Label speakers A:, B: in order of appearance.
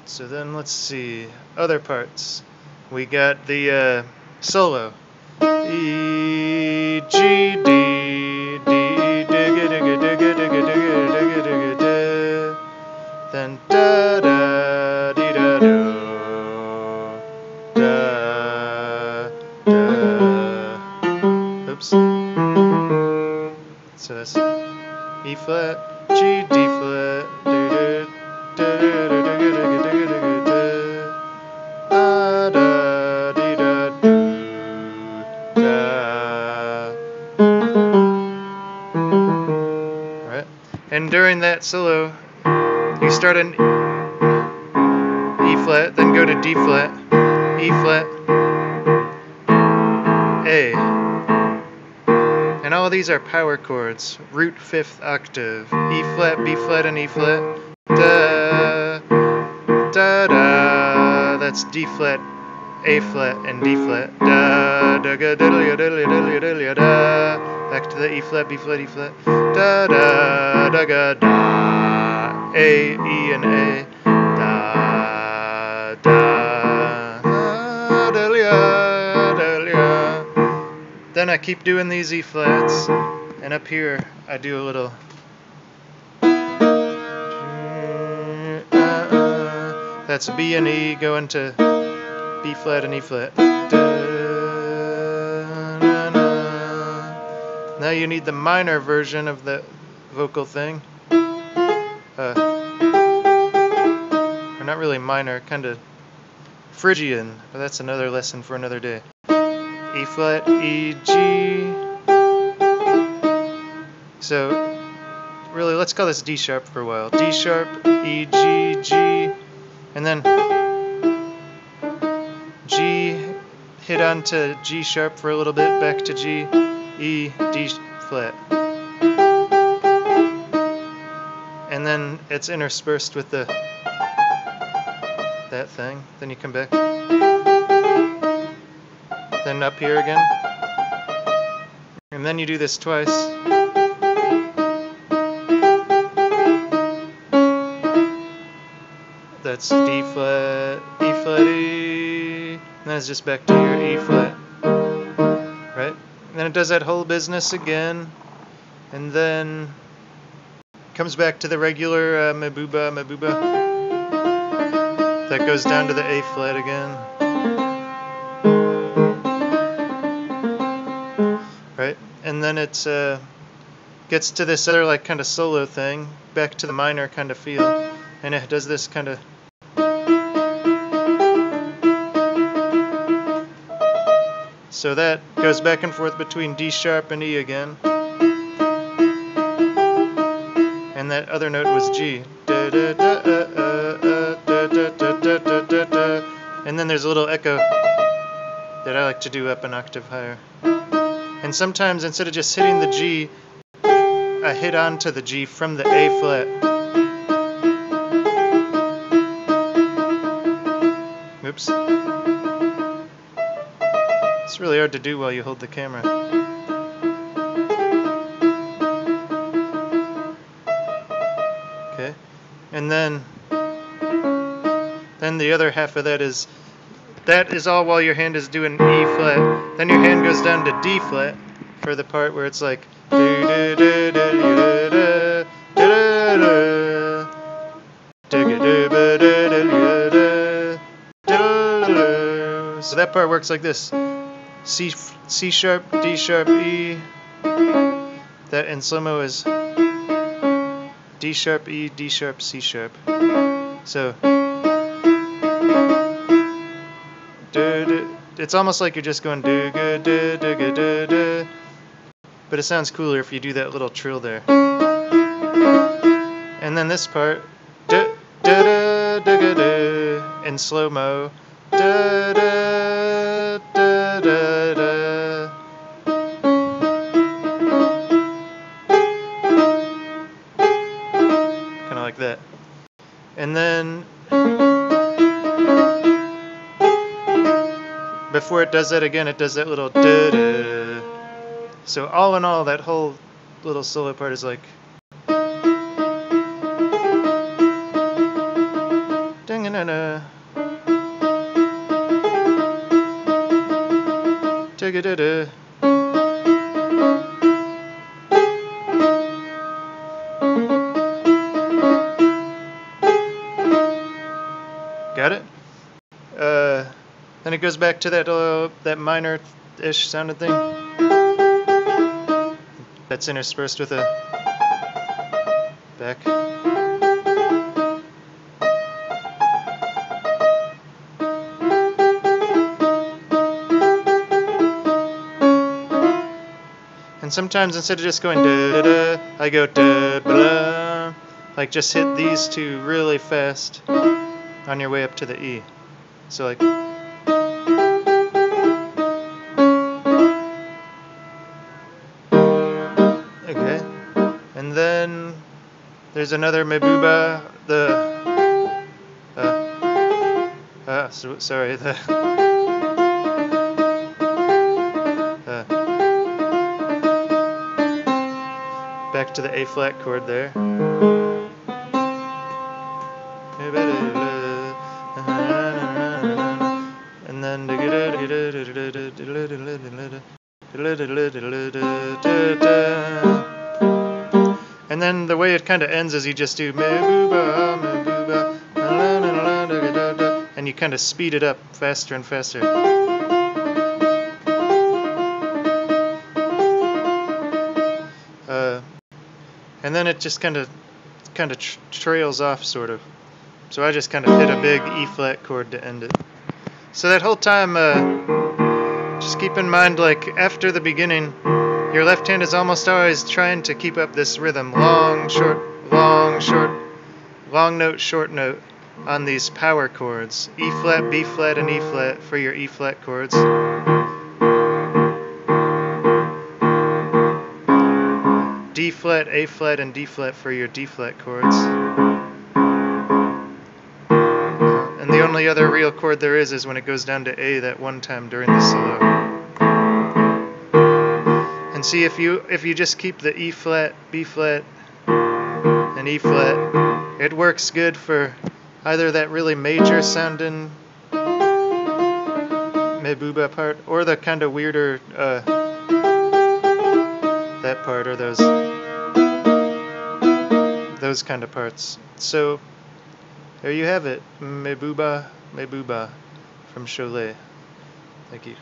A: So then let's see other parts. We got the solo. E G D D digga digga digga digga digga digga digga da. Then da da dee da do da da. Oops. So that's E flat, G, D flat, da da da da da da da da da da dee da do da. Right, and during that solo, you start an E flat, then go to D flat, E flat, A. And all of these are power chords. Root 5th octave. E flat, B flat, and E flat. Da, da, da. That's D flat, A flat, and D flat. Da, da, ga, diddly, diddly, diddly, diddly, da. Back to the E flat, B flat, E flat. Da, da, da, ga, da. A, E, and A. Da, da, diddly, diddly. Then I keep doing these E flats, and up here I do a little. That's B and E going to B flat and E flat. Now you need the minor version of the vocal thing. Or not really minor, kind of Phrygian, but that's another lesson for another day. E flat, E, G. So, really, let's call this D sharp for a while. D sharp, E, G, G, and then G, hit onto G sharp for a little bit, back to G, E, D flat. And then it's interspersed with that thing. Then you come back. Then up here again, and then you do this twice. That's D flat, E flat, E, and then it's just back to your E flat, right? And then it does that whole business again, and then comes back to the regular Mehbooba Mehbooba. That goes down to the A flat again. Right, and then it gets to this other like kind of solo thing, back to the minor kind of feel, and it does this kind of. So that goes back and forth between D sharp and E again, and that other note was G. And then there's a little echo that I like to do up an octave higher. And sometimes instead of just hitting the G, I hit onto the G from the A flat. Oops. It's really hard to do while you hold the camera. Okay. And then the other half of that is all while your hand is doing E flat. Then your hand goes down to D flat for the part where it's like. So that part works like this: C sharp, D sharp, E. That in slow-mo is D sharp, E, D sharp, C sharp. So. It's almost like you're just going do ga da da ga da da, but it sounds cooler if you do that little trill there. And then this part, da da da da ga da, in slow mo, da da da da da. Kind of like that. And then. Before it does that again, it does that little da-da. So all in all, that whole little solo part is like. minor. Da-ga-da-da. Got it? Then it goes back to that minor-ish sounding thing. That's interspersed with a back. And sometimes instead of just going da da da, I go da blah. Like just hit these two really fast on your way up to the E. So like. Okay. And then there's another Mehbooba, sorry, back to the A flat chord there. And then and then the way it kind of ends is you just do Mehbooba Mehbooba, and you kind of speed it up faster and faster. And then it just kind of trails off, sort of. So I just kind of hit a big E flat chord to end it. So that whole time, just keep in mind, like after the beginning, your left hand is almost always trying to keep up this rhythm, long, short, long, short, long note, short note, on these power chords, E flat, B flat, and E flat for your E flat chords. D flat, A flat, and D flat for your D flat chords. And the only other real chord there is when it goes down to A that one time during the solo. And see, if you just keep the E flat, B flat, and E flat, it works good for either that really major sounding Mehbooba part or the kind of weirder that part, or those kind of parts. So there you have it, Mehbooba Mehbooba from Cholet. Thank you.